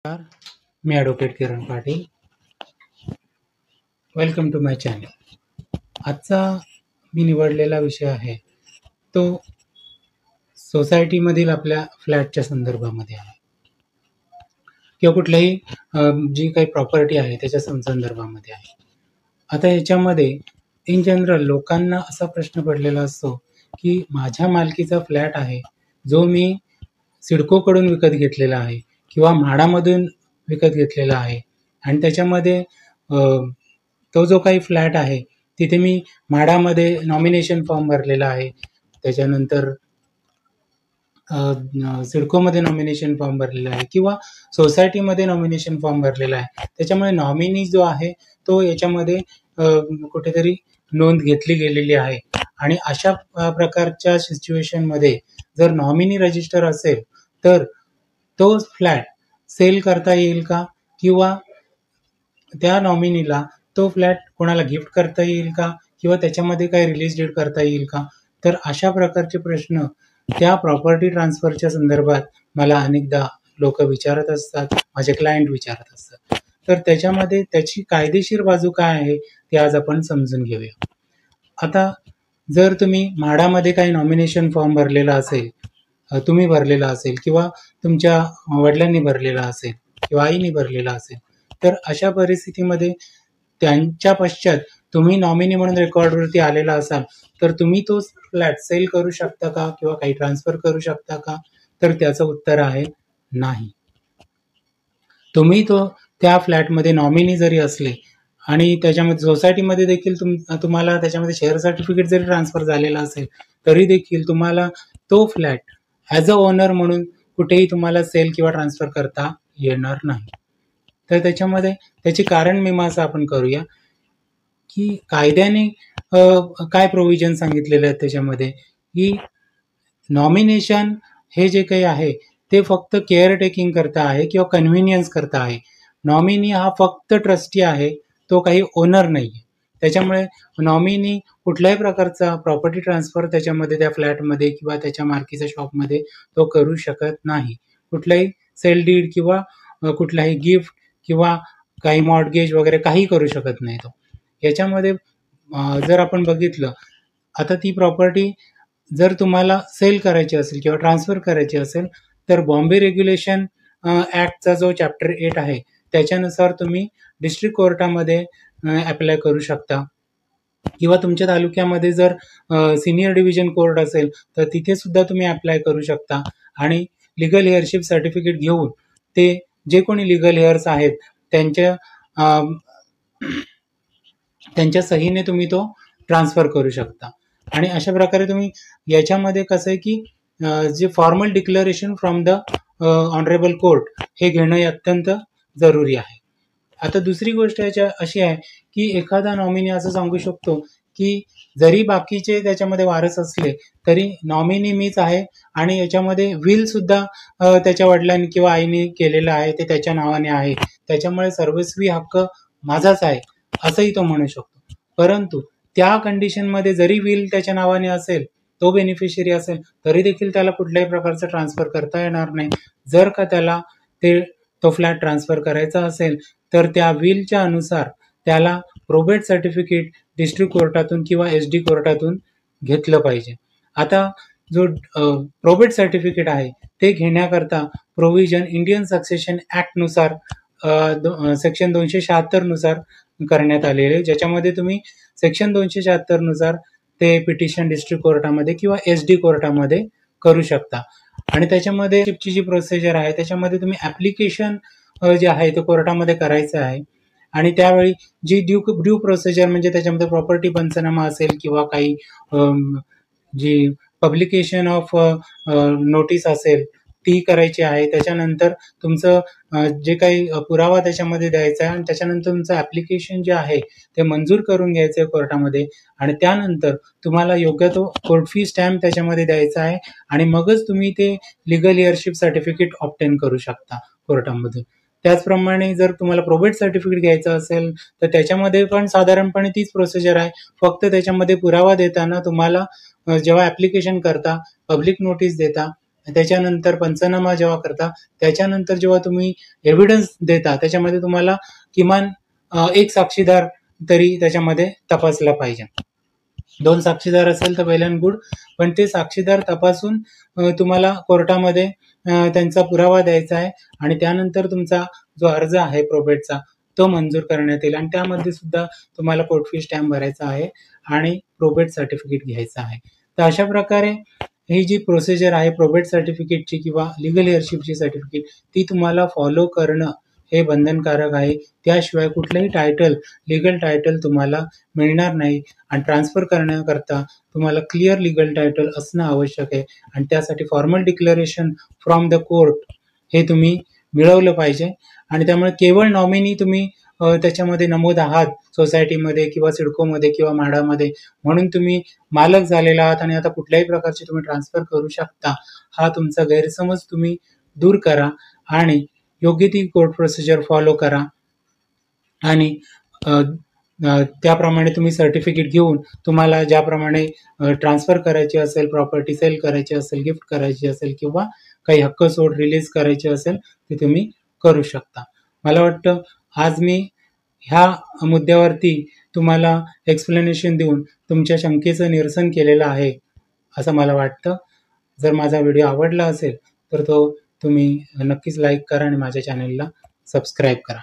नमस्कार, मी advocate Kiran Patil. Welcome to my channel. आजचा मी निवडलेला विषय आहे तो सोसायटीमधील आपल्या फ्लॅटच्या संदर्भामध्ये आहे किंवा कुठल्याही जी काही प्रॉपर्टी आहे त्याच्या संदर्भामध्ये आहे. आता याच्यामध्ये इन जनरल लोकांना असा प्रश्न पडलेला असतो की माझ्या मालकीचा फ्लॅट आहे जो मी सिडकोकडून विकत घेतलेला आहे किंवा म्हाडामधून विकत घेतलेला आहे आणि त्याच्यामध्ये तो जो काही फ्लॅट आहे तिथे मी म्हाडामध्ये नॉमिनेशन फॉर्म भरलेला आहे, त्याच्यानंतर सिडकोमध्ये नॉमिनेशन फॉर्म भरलेला आहे किंवा सोसायटीमध्ये नॉमिनेशन फॉर्म भरलेला आहे. त्याच्यामुळे नॉमिनी जो आहे तो याच्यामध्ये कुठेतरी नोंद घेतली गेलेली आहे आणि अशा प्रकारच्या सिच्युएशनमध्ये जर नॉमिनी रजिस्टर असेल तर तो फ्लॅट सेल करता येईल का किंवा त्या नॉमिनीला तो फ्लॅट कोणाला गिफ्ट करता येईल का किंवा त्याच्यामध्ये काही रिलीज डेट करता येईल का. तर अशा प्रकारचे प्रश्न त्या प्रॉपर्टी ट्रान्सफरच्या संदर्भात मला अनेकदा लोक विचारत असतात, माझे क्लायंट विचारत असतात. तर त्याच्यामध्ये त्याची कायदेशीर बाजू काय आहे ते आज आपण समजून घेऊया. आता जर तुम्ही म्हाडामध्ये काही नॉमिनेशन फॉर्म भरलेला असेल, तुम्ही भरलेला असेल किंवा तुमच्या वडिलांनी भरलेला असेल किंवा आईने भरलेला असेल, तर अशा परिस्थितीमध्ये त्यांच्या पश्चात तुम्ही नॉमिनी म्हणून रेकॉर्डवरती आलेला असाल तर तुम्ही तो फ्लॅट सेल करू शकता का किंवा काही ट्रान्सफर करू शकता का. तर त्याचं उत्तर आहे नाही. तुम्ही तो त्या फ्लॅटमध्ये नॉमिनी जरी असले आणि त्याच्यामध्ये सोसायटीमध्ये देखील तुम्हाला त्याच्यामध्ये शेअर सर्टिफिकेट जरी ट्रान्सफर झालेला असेल तरी देखील तुम्हाला तो फ्लॅट ॲज अ ओनर म्हणून कुठेही तुम्हाला सेल किंवा ट्रान्सफर करता येणार नाही. तर त्याच्यामध्ये त्याची कारण मीमांसा आपण करूया की कायद्याने काय प्रोव्हिजन सांगितलेले आहेत त्याच्यामध्ये, की नॉमिनेशन हे जे काही आहे ते फक्त केअर टेकिंग करता आहे किंवा कन्व्हिनियन्स करता आहे. नॉमिनी हा फक्त ट्रस्टी आहे, तो काही ओनर नाही आहे. त्याच्यामुळे नॉमिनी कुठल्याही प्रकारचा प्रॉपर्टी ट्रान्सफर त्याच्यामध्ये त्या फ्लॅटमध्ये किंवा त्याच्या मालकीच्या शॉपमध्ये तो करू शकत नाही. कुठलाही सेल डीड किंवा कुठलाही गिफ्ट किंवा काही मॉर्टगेज वगैरे काही करू शकत नाही तो. याच्यामध्ये जर आपण बघितलं, आता ती प्रॉपर्टी जर तुम्हाला सेल करायची असेल किंवा ट्रान्सफर करायची असेल तर बॉम्बे रेग्युलेशन ॲक्टचा जो चॅप्टर 8 आहे त्याच्यानुसार तुम्ही डिस्ट्रिक्ट कोर्टामध्ये अप्लाय करू शकता किंवा तुमच्या तालुक्यामध्ये जर सिनियर डिव्हिजन कोर्ट असेल तर तिथे सुद्धा तुम्ही अप्लाय करू शकता आणि लिगल हेअरशिप सर्टिफिकेट घेऊन ते जे कोणी लिगल हेअर्स आहेत त्यांच्या सहीने तुम्ही तो ट्रान्सफर करू शकता. आणि अशा प्रकारे तुम्ही याच्यामध्ये कसं आहे की जे formal declaration from the honourable court हे घेणं अत्यंत जरुरी आहे. आता दुसरी गोष्ट याच्या अशी आहे की एखादा नॉमिनी असं सांगू शकतो की जरी बाकीचे त्याच्यामध्ये वारस असले तरी नॉमिनी मीच आहे आणि याच्यामध्ये विल सुद्धा त्याच्या वडिलांनी किंवा आईने केलेलं आहे, ते त्याच्या नावाने आहे, त्याच्यामुळे सर्वस्वी हक्क माझाच आहे असंही तो म्हणू शकतो. परंतु त्या कंडिशनमध्ये जरी विल त्याच्या नावाने असेल, तो बेनिफिशियरी असेल, तरी देखील त्याला कुठल्याही प्रकारचं ट्रान्सफर करता येणार नाही. जर का त्याला तो फ्लॅट ट्रान्सफर करायचा असेल तर त्या विलच्या अनुसार त्याला प्रोबेट सर्टिफिकेट डिस्ट्रिक्ट कोर्टातून किंवा SD कोर्टातून घेतलं पाहिजे. आता जो प्रोबेट सर्टिफिकेट आहे ते घेण्याकरता प्रोव्हिजन इंडियन सक्सेशन ॲक्टनुसार सेक्शन 276 नुसार करण्यात आलेले, ज्याच्यामध्ये तुम्ही सेक्शन 276 नुसार ते पिटिशन डिस्ट्रिक्ट कोर्टामध्ये किंवा SD कोर्टामध्ये करू शकता. आणि त्याच्यामध्ये जी प्रोसिजर आहे त्याच्यामध्ये तुम्ही ॲप्लिकेशन जे आहे ते कोर्टामध्ये करायचं आहे आणि त्यावेळी जी ड्यू प्रोसिजर म्हणजे त्याच्यामध्ये प्रॉपर्टी पंचनामा असेल किंवा काही जी पब्लिकेशन ऑफ नोटीस असेल ती करायची आहे. त्याच्यानंतर तुमचं जे काही पुरावा त्याच्यामध्ये द्यायचा आहे आणि त्याच्यानंतर तुमचं ॲप्लिकेशन जे आहे ते मंजूर करून घ्यायचं आहे कोर्टामध्ये आणि त्यानंतर तुम्हाला योग्य तो कोर्ट फी स्टॅम्प त्याच्यामध्ये द्यायचा आहे आणि मगच तुम्ही ते लिगल हेअरशिप सर्टिफिकेट ऑब्टेन करू शकता कोर्टामधून. त्याचप्रमाणे जर तुम्हाला प्रोबेट सर्टिफिकेट घ्यायचं असेल तर त्याच्यामध्ये पण साधारणपणे तीच प्रोसिजर आहे. फक्त त्याच्यामध्ये पुरावा देताना तुम्हाला जेव्हा ॲप्लिकेशन करता, पब्लिक नोटीस देता, त्याच्यानंतर पंचनामा जेव्हा करता, त्याच्यानंतर जेव्हा तुम्ही एव्हिडन्स देता, त्याच्यामध्ये तुम्हाला किमान एक साक्षीदार तरी त्याच्यामध्ये तपासला पाहिजे. 2 साक्षीदार असेल तर वेल अँड गुड, पण ते साक्षीदार तपासून तुम्हाला कोर्टामध्ये त्यांचा पुरावा द्यायचा आहे आणि त्यानंतर तुमचा जो अर्ज आहे प्रोबेटचा तो मंजूर करण्यात येईल आणि त्यामध्ये सुद्धा तुम्हाला कोर्ट फी स्टॅम्प भरायचा आहे आणि प्रोबेट सर्टिफिकेट घ्यायचं आहे. तर अशा प्रकारे ही जी प्रोसिजर आहे प्रोबेट सर्टिफिकेटची किंवा लिगल हेअरशिपची सर्टिफिकेट, ती तुम्हाला फॉलो करणं हे बंधनकारक आहे. त्याशिवाय कुठलंही टायटल, लिगल टायटल तुम्हाला मिळणार नाही आणि ट्रान्सफर करण्याकरता तुम्हाला क्लिअर लिगल टायटल असणं आवश्यक आहे आणि त्यासाठी formal declaration from the court हे तुम्ही मिळवलं पाहिजे आणि त्यामुळे केवळ नॉमिनी तुम्ही त्याच्यामध्ये नमूद आहात सोसायटीमध्ये किंवा सिडकोमध्ये किंवा म्हाडामध्ये म्हणून तुम्ही मालक झालेला आहात आणि आता कुठल्याही प्रकारचे तुम्ही ट्रान्सफर करू शकता, हा तुमचा गैरसमज तुम्ही दूर करा आणि योग्य ती कोर्ट प्रोसिजर फॉलो करा आणि त्याप्रमाणे तुम्ही सर्टिफिकेट घेऊन तुम्हाला ज्याप्रमाणे ट्रान्सफर करायची असेल, प्रॉपर्टी सेल करायची असेल, गिफ्ट करायची असेल किंवा काही हक्क सोड रिलीज करायची असेल ते तुम्ही करू शकता. मला वाटतं आज मी ह्या मुद्द्यावरती तुम्हाला एक्सप्लेनेशन देऊन तुमच्या शंकेचं निरसन केलेलं आहे असं मला वाटतं. जर माझा व्हिडिओ आवडला असेल तर तो तुम्ही नक्कीच लाईक करा आणि माझ्या चॅनलला सबस्क्राईब करा.